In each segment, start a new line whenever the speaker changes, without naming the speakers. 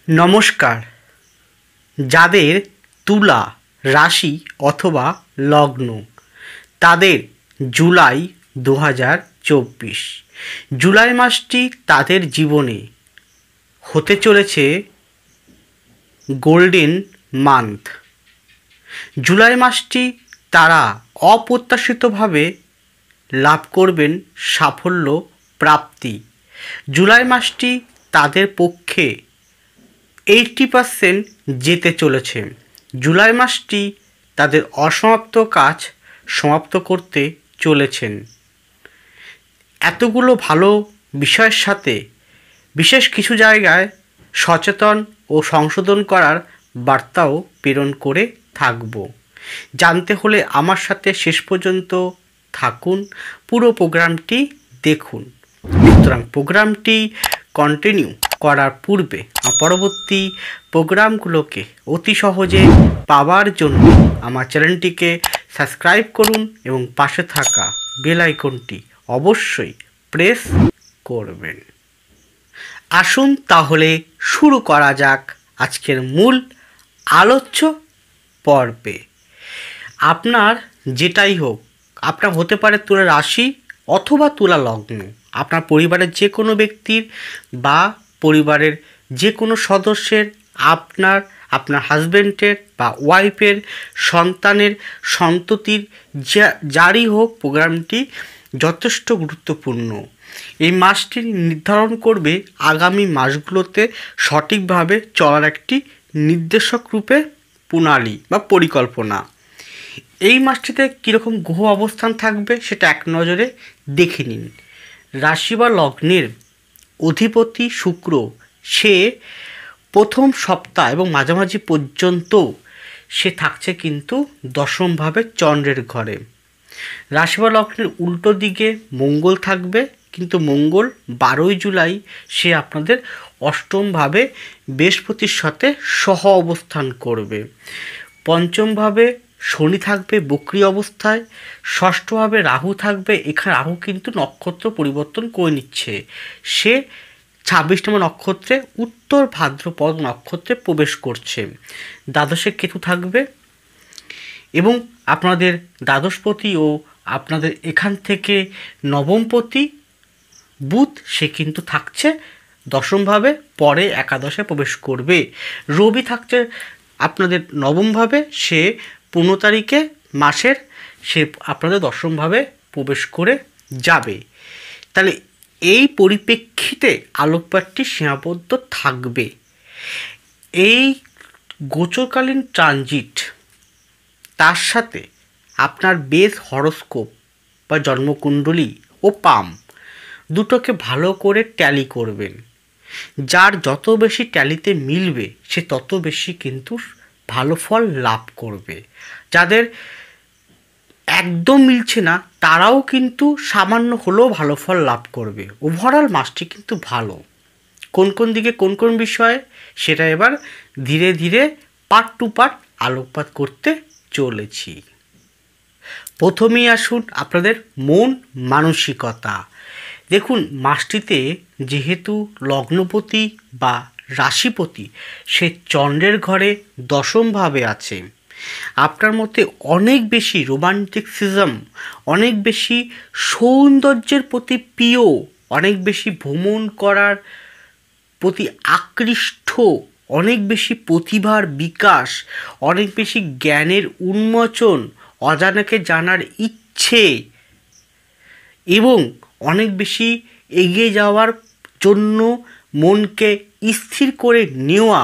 নমস্কার। যাদের তুলা রাশি অথবা লগ্ন তাদের জুলাই 2024 জুলাই মাসটি তাদের জীবনে হতে চলেছে গোল্ডেন মান্থ। জুলাই মাসটি তারা অপ্রত্যাশিতভাবে লাভ করবেন সাফল্য প্রাপ্তি। জুলাই মাসটি তাদের পক্ষে 80% যেতে চলেছে। জুলাই মাসটি তাদের অসমাপ্ত কাজ সমাপ্ত করতে চলেছেন। এতগুলো ভালো বিষয়ের সাথে বিশেষ কিছু জায়গায় সচেতন ও সংশোধন করার বার্তাও প্রেরণ করে থাকব। জানতে হলে আমার সাথে শেষ পর্যন্ত থাকুন, পুরো প্রোগ্রামটি দেখুন। সুতরাং প্রোগ্রামটি কন্টিনিউ করার পূর্বে পরবর্তী প্রোগ্রামগুলোকে অতি সহজে পাওয়ার জন্য আমার চ্যানেলটিকে সাবস্ক্রাইব করুন এবং পাশে থাকা বেল আইকনটি অবশ্যই প্রেস করবেন। আসুন তাহলে শুরু করা যাক আজকের মূল আলোচ্য পর্বে। আপনার যেটাই হোক, আপনার হতে পারে তুলা রাশি অথবা তুলা লগ্ন, আপনার পরিবারের যে কোনো ব্যক্তির বা পরিবারের যে কোনো সদস্যের, আপনার হাজব্যান্ডের বা ওয়াইফের, সন্তানের, সন্ততির, যারই হোক, প্রোগ্রামটি যথেষ্ট গুরুত্বপূর্ণ। এই মাসটি নির্ধারণ করবে আগামী মাসগুলোতে সঠিকভাবে চলার একটি নির্দেশক রূপে প্রণালী বা পরিকল্পনা। এই মাসটিতে কীরকম গ্রহ অবস্থান থাকবে সেটা এক নজরে দেখে নিন। রাশি বা লগ্নের অধিপতি শুক্র, সে প্রথম সপ্তাহ এবং মাঝামাঝি পর্যন্ত সে থাকছে কিন্তু দশমভাবে চন্দ্রের ঘরে। রাশি বা লগ্নের উল্টো দিকে মঙ্গল থাকবে, কিন্তু মঙ্গল 12 জুলাই সে আপনাদের অষ্টমভাবে বৃহস্পতির সাথে সহ অবস্থান করবে। পঞ্চমভাবে শনি থাকবে বক্রী অবস্থায়, ষষ্ঠভাবে রাহু থাকবে। এখানে রাহু কিন্তু নক্ষত্র পরিবর্তন করে নিচ্ছে, সে 26 নম্বর নক্ষত্রে উত্তর ভাদ্রপদ নক্ষত্রে প্রবেশ করছে। দ্বাদশে কেতু থাকবে এবং আপনাদের দ্বাদশপতি ও আপনাদের এখান থেকে নবমপতি বুধ, সে কিন্তু থাকছে দশমভাবে, পরে একাদশে প্রবেশ করবে। রবি থাকছে আপনাদের নবমভাবে, সে 15 তারিখে মাসের সে আপনাদের দশমভাবে প্রবেশ করে যাবে। তাহলে এই পরিপ্রেক্ষিতে আলোকপাতটি সীমাবদ্ধ থাকবে। এই গোচরকালীন ট্রানজিট তার সাথে আপনার বেস হরোস্কোপ বা জন্মকুণ্ডলী ও পাম দুটোকে ভালো করে ট্যালি করবেন। যার যত বেশি ট্যালিতে মিলবে সে তত বেশি কিন্তু ভালো ফল লাভ করবে। যাদের একদম মিলছে না তারাও কিন্তু সামান্য হলেও ভালো ফল লাভ করবে। ওভারঅল মাসটি কিন্তু ভালো। কোন কোন দিকে কোন কোন বিষয়ে সেটা এবার ধীরে ধীরে পার্ট টু পার্ট আলোকপাত করতে চলেছি। প্রথমেই আসুন আপনাদের মন মানসিকতা। দেখুন, মাসটিতে যেহেতু লগ্নপতি বা রাশিপতি সে চন্দ্রের ঘরে দশমভাবে আছে, আপনার মধ্যে অনেক বেশি রোমান্টিসিজম, অনেক বেশি সৌন্দর্যের প্রতি প্রিয়, অনেক বেশি ভ্রমণ করার প্রতি আকৃষ্ট, অনেক বেশি প্রতিভার বিকাশ, অনেক বেশি জ্ঞানের উন্মোচন, অজানাকে জানার ইচ্ছে এবং অনেক বেশি এগিয়ে যাওয়ার জন্য মনকে স্থির করে নেওয়া,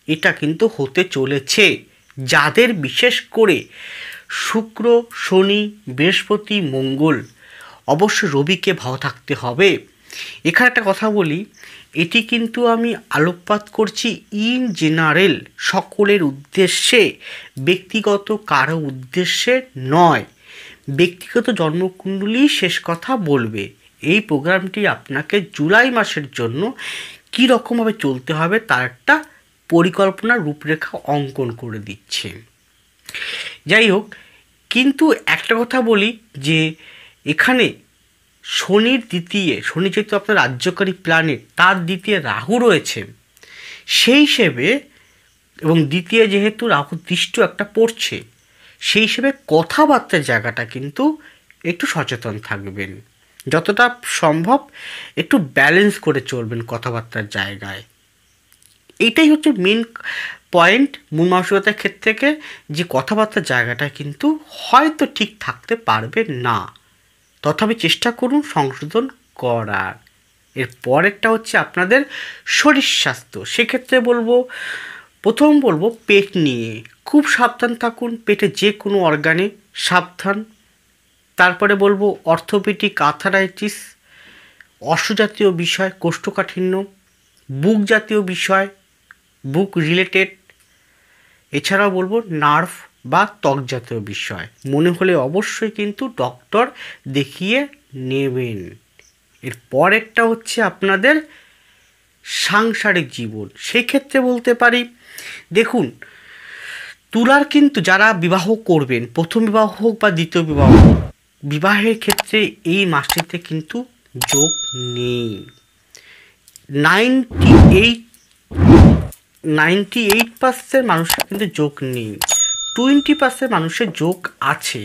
এটা কিন্তু হতে চলেছে। যাদের বিশেষ করে শুক্র, শনি, বৃহস্পতি, মঙ্গল, অবশ্য রবিকে ভালো থাকতে হবে। এখানে একটা কথা বলি, এটি কিন্তু আমি আলোকপাত করছি ইন জেনারেল, সকলের উদ্দেশ্যে, ব্যক্তিগত কারো উদ্দেশ্যে নয়। ব্যক্তিগত জন্মকুণ্ডলী শেষ কথা বলবে। এই প্রোগ্রামটি আপনাকে জুলাই মাসের জন্য কী রকমভাবে চলতে হবে তার একটা পরিকল্পনার রূপরেখা অঙ্কন করে দিচ্ছে। যাই হোক, কিন্তু একটা কথা বলি যে এখানে শনির দ্বিতীয়, শনি যেহেতু আপনার রাজ্যকারী প্ল্যানেট, তার দ্বিতীয় রাহু রয়েছে, সেই হিসেবে এবং দ্বিতীয় যেহেতু রাহু দৃষ্টি একটা পড়ছে, সেই হিসেবে কথাবার্তার জায়গাটা কিন্তু একটু সচেতন থাকবেন, যতটা সম্ভব একটু ব্যালেন্স করে চলবেন কথাবার্তার জায়গায়। এইটাই হচ্ছে মেন পয়েন্ট মূল মানসিকতার ক্ষেত্রে থেকে, যে কথাবার্তার জায়গাটা কিন্তু হয়তো ঠিক থাকতে পারবে না, তথাপি চেষ্টা করুন সংশোধন করার। এর পরেরটা হচ্ছে আপনাদের শরীর স্বাস্থ্য। সেক্ষেত্রে প্রথম বলবো পেট নিয়ে খুব সাবধান থাকুন, পেটে যে কোনো অর্গানে সাবধান। তারপরে বলবো অর্থোপেডিক আর্থারাইটিস, অশ্বজাতীয় বিষয়, কোষ্ঠকাঠিন্য, বুক জাতীয় বিষয়, বুক রিলেটেড। এছাড়াও বলবো নার্ভ বা ত্বক জাতীয় বিষয় মনে হলে অবশ্যই কিন্তু ডক্টর দেখিয়ে নেবেন। এর পরেরটা হচ্ছে আপনাদের সাংসারিক জীবন। সেক্ষেত্রে বলতে পারি, দেখুন তুলার কিন্তু যারা বিবাহ করবেন, প্রথম বিবাহ হোক বা দ্বিতীয় বিবাহ, বিবাহের ক্ষেত্রে এই মাসটিতে কিন্তু যোগ নেই। 98% মানুষের কিন্তু যোগ নেই, 20% মানুষের যোগ আছে,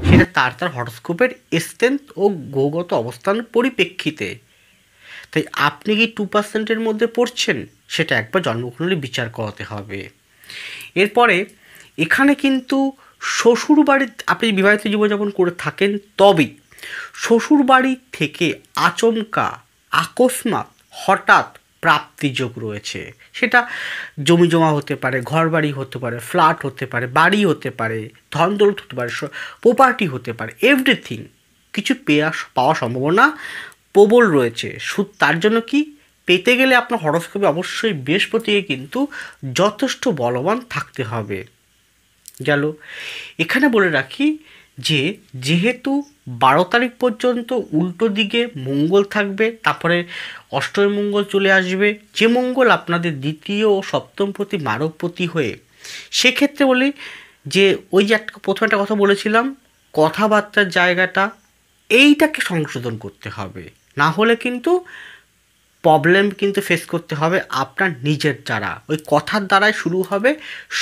সেটা তার হরস্কোপের স্ট্রেংথ ও গ্রহগত অবস্থানের পরিপ্রেক্ষিতে। তাই আপনি কি 2%-এর মধ্যে পড়ছেন, সেটা একবার জন্মকুণ্ডলী বিচার করাতে হবে। এরপরে এখানে কিন্তু শ্বশুরবাড়ির, আপনি বিবাহিত জীবনযাপন করে থাকেন তবেই শ্বশুরবাড়ি থেকে আচমকা আকস্মাৎ হঠাৎ প্রাপ্তিযোগ রয়েছে। সেটা জমি জমা হতে পারে, ঘর বাড়ি হতে পারে, ফ্ল্যাট হতে পারে, বাড়ি হতে পারে, ধন দৌলত হতে পারে, প্রপার্টি হতে পারে, এভরিথিং কিছু পাওয়ার সম্ভাবনা প্রবল রয়েছে। তার জন্য কি পেতে গেলে আপনার হরস্কোপে অবশ্যই বৃহস্পতিকে কিন্তু যথেষ্ট বলবান থাকতে হবে। গেল। এখানে বলে রাখি যে যেহেতু 12 তারিখ পর্যন্ত উল্টো দিকে মঙ্গল থাকবে, তারপরে অষ্টমী মঙ্গল চলে আসবে, যে মঙ্গল আপনাদের দ্বিতীয় ও সপ্তমপতি মারকপতি হয়ে, সেক্ষেত্রে বলি যে ওই যে প্রথমে একটা কথা বলেছিলাম, কথাবার্তার জায়গাটা এইটাকে সংশোধন করতে হবে, না হলে কিন্তু প্রবলেম কিন্তু ফেস করতে হবে আপনার নিজের দ্বারা। ওই কথার দ্বারাই শুরু হবে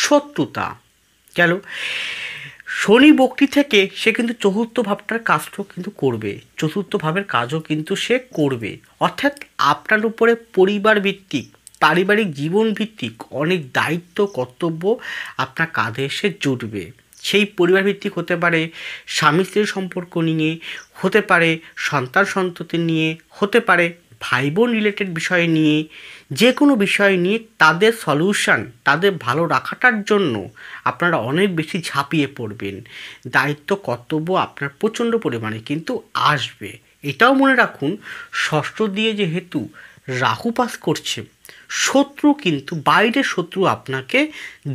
শত্রুতা। গেল। শনি বক্রি থেকে সে কিন্তু চতুর্থ ভাবটার কাজটাও কিন্তু করবে, চতুর্থ ভাবের কাজও কিন্তু সে করবে, অর্থাৎ আপনার উপরে পরিবার ভিত্তিক, পারিবারিক জীবন ভিত্তিক অনেক দায়িত্ব কর্তব্য আপনার কাঁধে এসে জুটবে। সেই পরিবার ভিত্তিক হতে পারে স্বামী স্ত্রীর সম্পর্ক নিয়ে, হতে পারে সন্তান সন্ততি নিয়ে, হতে পারে ভাই বোন রিলেটেড বিষয় নিয়ে, যে কোনো বিষয় নিয়ে তাদের সলিউশন, তাদের ভালো রাখাটার জন্য আপনারা অনেক বেশি ঝাঁপিয়ে পড়বেন। দায়িত্ব কর্তব্য আপনার প্রচণ্ড পরিমাণে কিন্তু আসবে। এটাও মনে রাখুন, ষষ্ঠ দিয়ে যেহেতু রাহু পাস করছে, শত্রু কিন্তু বাইরের শত্রু আপনাকে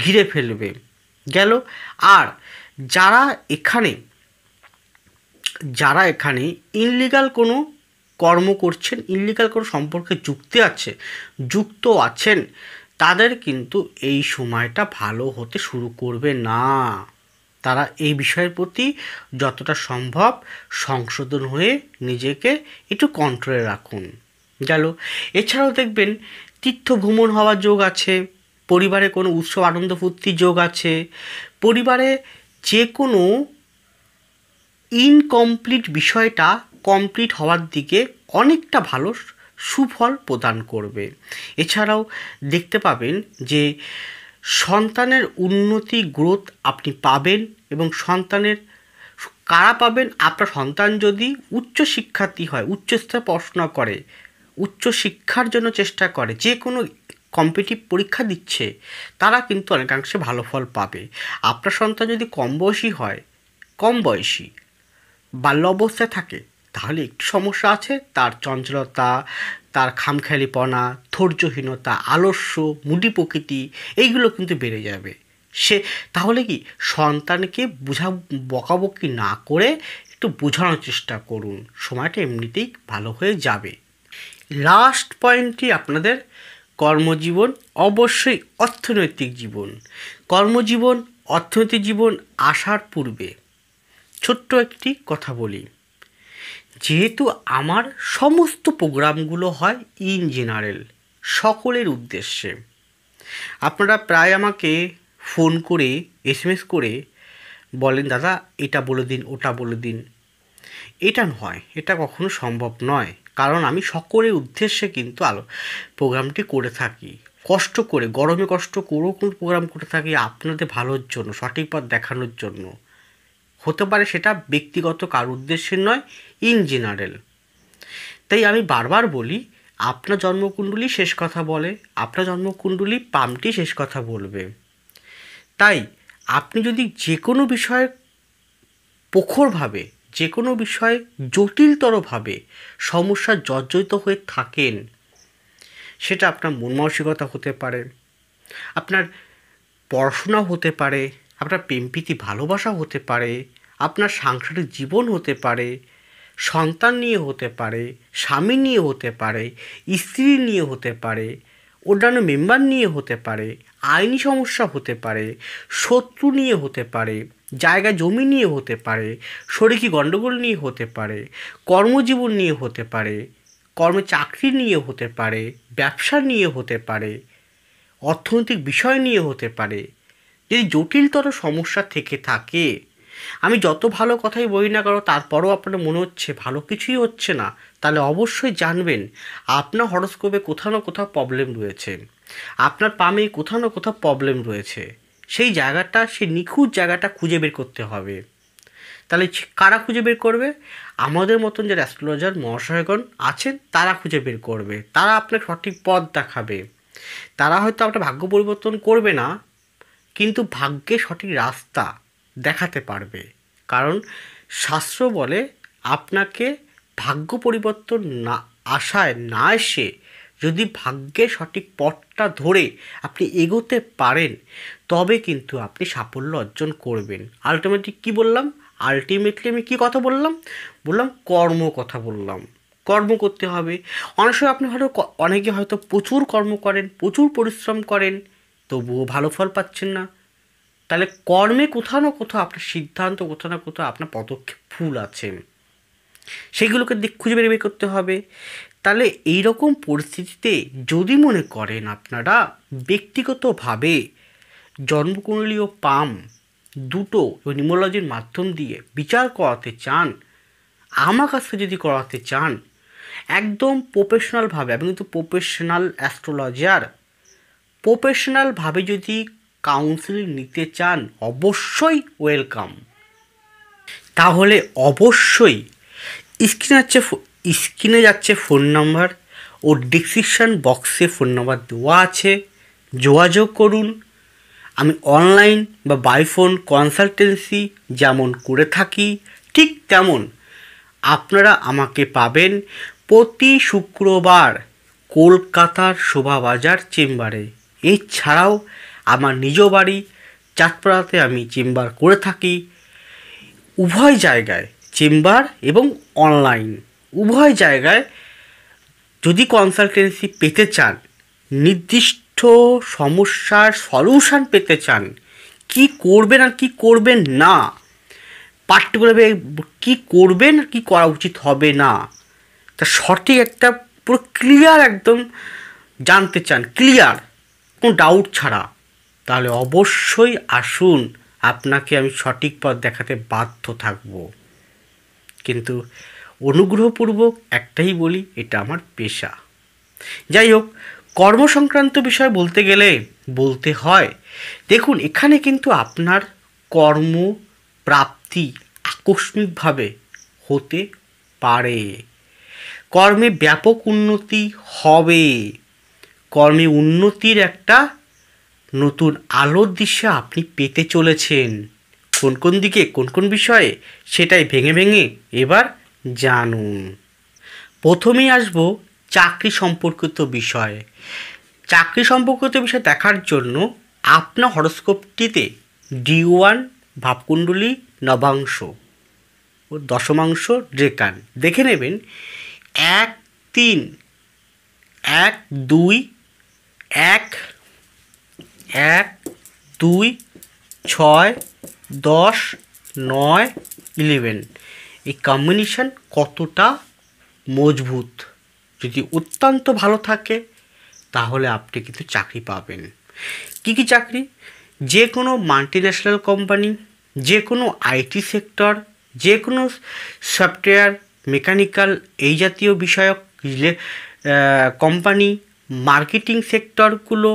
ঘিরে ফেলবে। গেল। আর যারা এখানে ইনলিগাল কোনো কর্ম করছেন, ইনলিগাল কোনো সম্পর্কে যুক্ত আছেন, তাদের কিন্তু এই সময়টা ভালো হতে শুরু করবে না। তারা এই বিষয়ের প্রতি যতটা সম্ভব সংশোধন হয়ে নিজেকে একটু কন্ট্রোলে রাখুন। গেল। এছাড়াও দেখবেন তীর্থ ভ্রমণ হওয়ার যোগ আছে, পরিবারে কোনো উৎসব আনন্দ ফুর্তির যোগ আছে, পরিবারে যে কোনো ইনকমপ্লিট বিষয়টা কমপ্লিট হওয়ার দিকে অনেকটা ভালো সুফল প্রদান করবে। এছাড়াও দেখতে পাবেন যে সন্তানের উন্নতি গ্রোথ আপনি পাবেন, এবং সন্তানের কারা পাবেন, আপনার সন্তান যদি উচ্চ শিক্ষার্থী হয়, উচ্চস্তরে পড়াশোনা করে, উচ্চ শিক্ষার জন্য চেষ্টা করে, যে কোনো কম্পিটিটিভ পরীক্ষা দিচ্ছে, তারা কিন্তু অনেকাংশে ভালো ফল পাবে। আপনার সন্তান যদি কম বয়সী বাল্য অবস্থায় থাকে, তাহলে একটু সমস্যা আছে, তার চঞ্চলতা, তার খামখেয়ালিপনা, ধৈর্যহীনতা, আলস্য, মুডি প্রকৃতি, এইগুলো কিন্তু বেড়ে যাবে। তাহলে কি সন্তানকে বকাবকি না করে একটু বোঝানোর চেষ্টা করুন, সময়টা এমনিতেই ভালো হয়ে যাবে। লাস্ট পয়েন্টটি আপনাদের কর্মজীবন, অবশ্যই অর্থনৈতিক জীবন। কর্মজীবন, অর্থনৈতিক জীবন আসার পূর্বে ছোট্ট একটি কথা বলি, যেহেতু আমার সমস্ত প্রোগ্রামগুলো হয় ইন জেনারেল, সকলের উদ্দেশ্যে, আপনারা প্রায় আমাকে ফোন করে এসএমএস করে বলেন, দাদা এটা বলে দিন, ওটা বলে দিন। এটা নয়, এটা কখনো সম্ভব নয়, কারণ আমি সকলের উদ্দেশ্যে কিন্তু প্রোগ্রামটি করে থাকি। কষ্ট করে, গরমে কষ্ট করেও কিন্তু প্রোগ্রাম করে থাকি আপনাদের ভালোর জন্য, সঠিক পথ দেখানোর জন্য। হতে পারে সেটা ব্যক্তিগত কার উদ্দেশ্যে নয়, ইন জেনারেল। তাই আমি বারবার বলি, আপনার জন্মকুণ্ডলী শেষ কথা বলে, আপনার জন্মকুণ্ডলী পামটি শেষ কথা বলবে। তাই আপনি যদি যে কোনো বিষয়ে প্রখরভাবে, যে কোনো বিষয়ে জটিলতরভাবে সমস্যার জর্জরিত হয়ে থাকেন, সেটা আপনার মন মানসিকতা হতে পারে, আপনার পড়াশোনা হতে পারে, আপনার প্রেমপ্রীতি ভালোবাসা হতে পারে, আপনার সাংসারিক জীবন হতে পারে, সন্তান নিয়ে হতে পারে, স্বামী নিয়ে হতে পারে, স্ত্রী নিয়ে হতে পারে, অন্যান্য মেম্বার নিয়ে হতে পারে, আইনি সমস্যা হতে পারে, শত্রু নিয়ে হতে পারে, জায়গা জমি নিয়ে হতে পারে, শরীরী গণ্ডগোল নিয়ে হতে পারে, কর্মজীবন নিয়ে হতে পারে, কর্মে চাকরি নিয়ে হতে পারে, ব্যবসা নিয়ে হতে পারে, অর্থনৈতিক বিষয় নিয়ে হতে পারে। যদি জটিলতর সমস্যা থেকে থাকে, আমি যত ভালো কথাই বলি না কেন, তারপরও আপনার মনে হচ্ছে ভালো কিছুই হচ্ছে না, তাহলে অবশ্যই জানবেন আপনার হরোস্কোপে কোথাও না কোথাও প্রবলেম রয়েছে, আপনার পামে কোথাও না কোথাও প্রবলেম রয়েছে। সেই জায়গাটা, সেই নিখুঁত জায়গাটা খুঁজে বের করতে হবে। তাহলে কারা খুঁজে বের করবে? আমাদের মতন যে অ্যাস্ট্রোলজার মহাশয়গণ আছেন, তারা খুঁজে বের করবে, তারা আপনাকে সঠিক পথ দেখাবে। তারা হয়তো আপনার ভাগ্য পরিবর্তন করবে না, কিন্তু ভাগ্যে সঠিক রাস্তা দেখাতে পারবে। কারণ শাস্ত্র বলে, আপনাকে ভাগ্য পরিবর্তন না আশায় না এসে যদি ভাগ্যের সঠিক পথটা ধরে আপনি এগোতে পারেন, তবে কিন্তু আপনি সাফল্য অর্জন করবেন। আলটিমেটলি কী বললাম? আলটিমেটলি আমি কী কথা বললাম? কর্ম কথা বললাম। কর্ম করতে হবে। অনেক সময় আপনি হয়তো, অনেকে হয়তো প্রচুর কর্ম করেন, প্রচুর পরিশ্রম করেন, তবুও ভালো ফল পাচ্ছেন না। তাহলে কর্মে কোথাও না কোথাও আপনার সিদ্ধান্ত, কোথাও না কোথাও আপনার পদক্ষেপ ভুল আছে, সেইগুলোকে খুঁজে বের করতে হবে। তাহলে এই রকম পরিস্থিতিতে যদি মনে করেন আপনারা ব্যক্তিগতভাবে জন্মকুণ্ডলী ও পাম দুটো নিউমোলজির মাধ্যম দিয়ে বিচার করাতে চান, আমার কাছে যদি করাতে চান, একদম প্রফেশনালভাবে, আমি কিন্তু প্রফেশনাল অ্যাস্ট্রোলজার, প্রফেশনালভাবে যদি কাউন্সিলিং নিতে চান, অবশ্যই ওয়েলকাম। তাহলে অবশ্যই স্ক্রিনে যাচ্ছে ফোন নাম্বার ও ডিসক্রিপশান বক্সে ফোন নাম্বার দেওয়া আছে, যোগাযোগ করুন। আমি অনলাইন বা বাই ফোন কনসালটেন্সি যেমন করে থাকি, ঠিক তেমন আপনারা আমাকে পাবেন প্রতি শুক্রবার কলকাতার শোভাবাজার চেম্বারে। এছাড়াও আমার নিজ বাড়ি চাঁদপাড়াতে আমি চেম্বার করে থাকি। উভয় জায়গায় চেম্বার এবং অনলাইন উভয় জায়গায় যদি কনসালটেন্সি পেতে চান, নির্দিষ্ট সমস্যার সলিউশন পেতে চান, কি করবেন আর কি করবেন না, পার্টিকুলারভাবে কী করবেন আর কী করা উচিত হবে না, তা সঠিক একটা পুরো ক্লিয়ার একদম জানতে চান, ক্লিয়ার, কোনো ডাউট ছাড়া, তাহলে অবশ্যই আসুন, আপনাকে আমি সঠিক পথ দেখাতে বাধ্য থাকব। কিন্তু অনুগ্রহপূর্বক একটাই বলি, এটা আমার পেশা। যাই হোক, কর্মসংক্রান্ত বিষয় বলতে গেলে বলতে হয়, দেখুন এখানে কিন্তু আপনার কর্ম প্রাপ্তি আকস্মিকভাবে হতে পারে, কর্মে ব্যাপক উন্নতি হবে, কর্মে উন্নতির একটা নতুন আলোর দিশা আপনি পেতে চলেছেন। কোন কোন দিকে, কোন কোন বিষয়ে, সেটাই ভেঙে ভেঙে এবার জানুন। প্রথমেই আসব চাকরি সম্পর্কিত বিষয়ে। চাকরি সম্পর্কিত বিষয় দেখার জন্য আপনার হরোস্কোপটিতে D1 ভাবকুণ্ডলী নবাংশ ও দশমাংশ ডেকান দেখে নেবেন। 1, 3, 1, 2, 1, 1, 2, 6, 10, 9, 11 এই কম্বিনেশন কতটা মজবুত। যদি অত্যন্ত ভালো থাকে তাহলে আপনি কিন্তু চাকরি পাবেন। কী কী চাকরি? যে কোনো মাল্টিন্যাশনাল কোম্পানি, যে কোনো আইটি সেক্টর, যে কোনো সফটওয়্যার, মেকানিক্যাল এই জাতীয় বিষয়ক কোম্পানি, মার্কেটিং সেক্টরগুলো,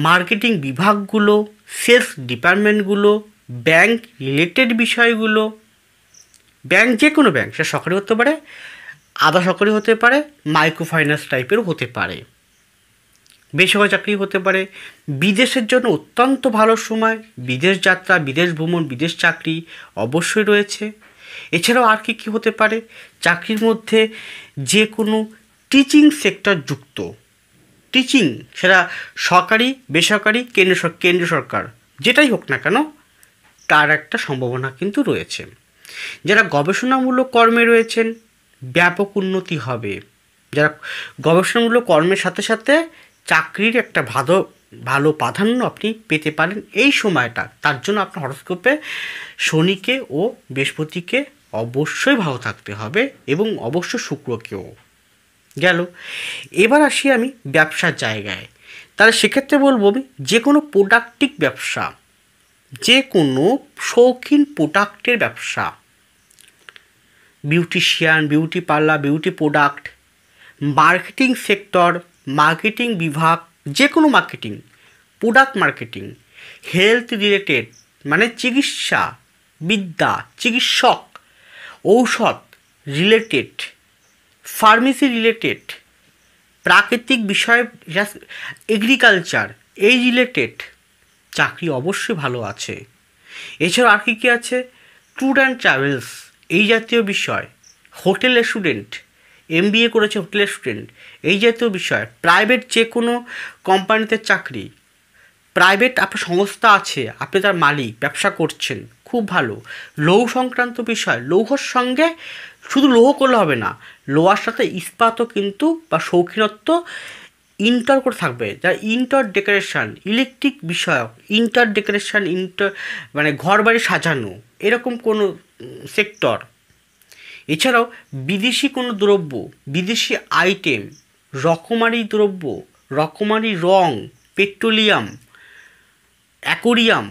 মার্কেটিং বিভাগগুলো, সেলস ডিপার্টমেন্টগুলো, ব্যাংক রিলেটেড বিষয়গুলো, ব্যাংক যে কোনো ব্যাংক, সেটা সরকারি হতে পারে, আধা সরকারি হতে পারে, মাইক্রো ফাইন্যান্স টাইপেরও হতে পারে, বেসরকারি চাকরি হতে পারে। বিদেশের জন্য অত্যন্ত ভালো সময়, বিদেশ যাত্রা, বিদেশ ভ্রমণ, বিদেশ চাকরি অবশ্যই রয়েছে। এছাড়াও আর কী কী হতে পারে? চাকরির মধ্যে যে কোনো টিচিং সেক্টর যুক্ত, টিচিং সেটা সরকারি, বেসরকারি, কেন্দ্র সরকার যেটাই হোক না কেন, তার একটা সম্ভাবনা কিন্তু রয়েছে। যারা গবেষণামূলক কর্মে রয়েছেন, ব্যাপক উন্নতি হবে। যারা গবেষণামূলক কর্মের সাথে সাথে চাকরির একটা ভালো প্রাধান্য আপনি পেতে পারেন এই সময়টা। তার জন্য আপনার হরোস্কোপে শনিকে ও বৃহস্পতিকে অবশ্যই ভালো থাকতে হবে এবং অবশ্য শুক্রকেও। গেল। এবার আসি আমি ব্যবসার জায়গায়। তাহলে সেক্ষেত্রে বলবো আমি যে কোনো প্রোডাক্টিভ ব্যবসা, যে কোনো শৌখিন প্রোডাক্টের ব্যবসা, beautician, beauty parlour, beauty product, marketing sector, marketing বিভাগ, যে কোনো marketing, product marketing, health related মানে চিকিৎসা বিদ্যা, চিকিৎসক, ঔষধ রিলেটেড, ফার্মেসি রিলেটেড, প্রাকৃতিক বিষয়, এগ্রিকালচার এই রিলেটেড চাকরি অবশ্যই ভালো আছে। এছাড়াও আর কী কী আছে? ট্যুর অ্যান্ড ট্রাভেলস এই জাতীয় বিষয়, হোটেল স্টুডেন্ট, MBA করেছে হোটেলের স্টুডেন্ট এই জাতীয় বিষয়, প্রাইভেট যে কোনো কোম্পানিতে চাকরি, প্রাইভেট আপনার সংস্থা আছে, আপনি তার মালিক, ব্যবসা করছেন, খুব ভালো। লৌহ সংক্রান্ত বিষয়, লৌহর সঙ্গে শুধু লৌহ করলে হবে না, লোহার সাথে ইস্পাতও কিন্তু বা শৌখিনত্ব ইন্টার করে থাকবে। যারা ইন্টার ডেকোরেশন, ইলেকট্রিক বিষয়ক ইন্টার ডেকোরেশন, মানে ঘর বাড়ি সাজানো এরকম কোনো সেক্টর। এছাড়াও বিদেশি কোনো দ্রব্য, বিদেশি আইটেম, রকমারি দ্রব্য, রকমারি রং, পেট্রোলিয়াম, অ্যাকোরিয়াম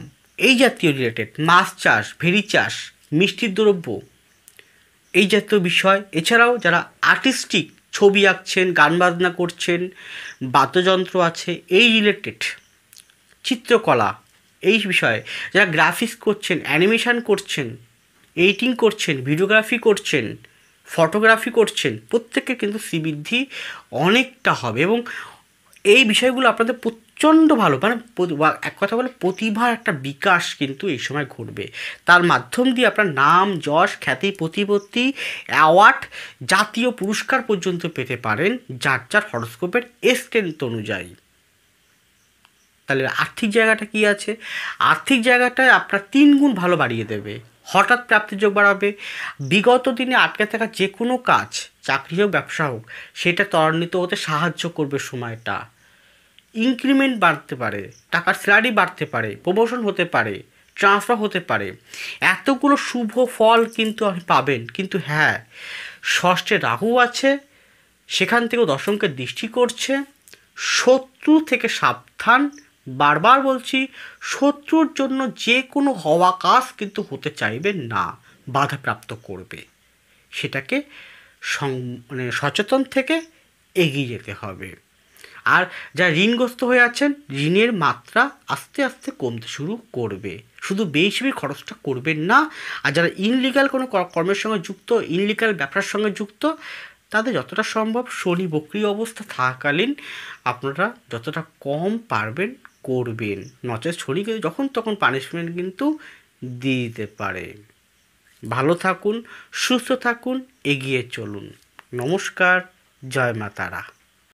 এই জাতীয় রিলেটেড, মাছ চাষ, ভেড়ি চাষ, মিষ্টির দ্রব্য এই জাতীয় বিষয়। এছাড়াও যারা আর্টিস্টিক ছবি আঁকছেন, গান বাজনা করছেন, বাদ্যযন্ত্র আছে এই রিলেটেড, চিত্রকলা এই বিষয়ে, যারা গ্রাফিক্স করছেন, অ্যানিমেশন করছেন, এডিটিং করছেন, ভিডিওগ্রাফি করছেন, ফটোগ্রাফি করছেন, প্রত্যেকের কিন্তু শ্রীবৃদ্ধি অনেকটা হবে এবং এই বিষয়গুলো আপনাদের প্রচণ্ড ভালো, মানে এক কথা বলে প্রতিভার একটা বিকাশ কিন্তু এই সময় ঘটবে। তার মাধ্যম দিয়ে আপনার নাম, যশ, খ্যাতি, প্রতিপত্তি, অ্যাওয়ার্ড, জাতীয় পুরস্কার পর্যন্ত পেতে পারেন যার যার হরোস্কোপের স্ট্রেন্থ অনুযায়ী। তাহলে আর্থিক জায়গাটা কি আছে? আর্থিক জায়গাটায় আপনার 3 গুণ ভালো বাড়িয়ে দেবে, হঠাৎ প্রাপ্তির যোগ বাড়াবে। বিগত দিনে আটকে থাকা যে কোনো কাজ, চাকরি হোক ব্যবসা হোক, সেটা ত্বরান্বিত হতে সাহায্য করবে সময়টা। ইনক্রিমেন্ট বাড়তে পারে, টাকার স্যালারি বাড়তে পারে, প্রমোশন হতে পারে, ট্রান্সফার হতে পারে, এতগুলো শুভ ফল কিন্তু আপনি পাবেন। কিন্তু হ্যাঁ, ষষ্ঠে রাহু আছে, সেখান থেকেও দশমকে দৃষ্টি করছে। শত্রু থেকে সাবধান, বারবার বলছি, শত্রুর জন্য যে কোনো হওয়া কাজ কিন্তু হতে চাইবেন না, বাধাপ্রাপ্ত করবে। সেটাকে মানে সচেতন থেকে এগিয়ে যেতে হবে। আর যারা ঋণগ্রস্ত হয়ে আছেন, ঋণের মাত্রা আস্তে আস্তে কমতে শুরু করবে, শুধু বেশি খরচটা করবেন না। আর যারা ইনলিগাল কোনো কর্মের সঙ্গে যুক্ত, ইনলিগাল ব্যবসার সঙ্গে যুক্ত, তাদের যতটা সম্ভব শনি বক্রী অবস্থা থাকাকালীন আপনারা যতটা কম পারবেন করবেন, নচেত শনিকে যখন তখন পানিশমেন্ট কিন্তু দিয়ে দিতে পারে। ভালো থাকুন, সুস্থ থাকুন, এগিয়ে চলুন। নমস্কার, জয় মা তারা।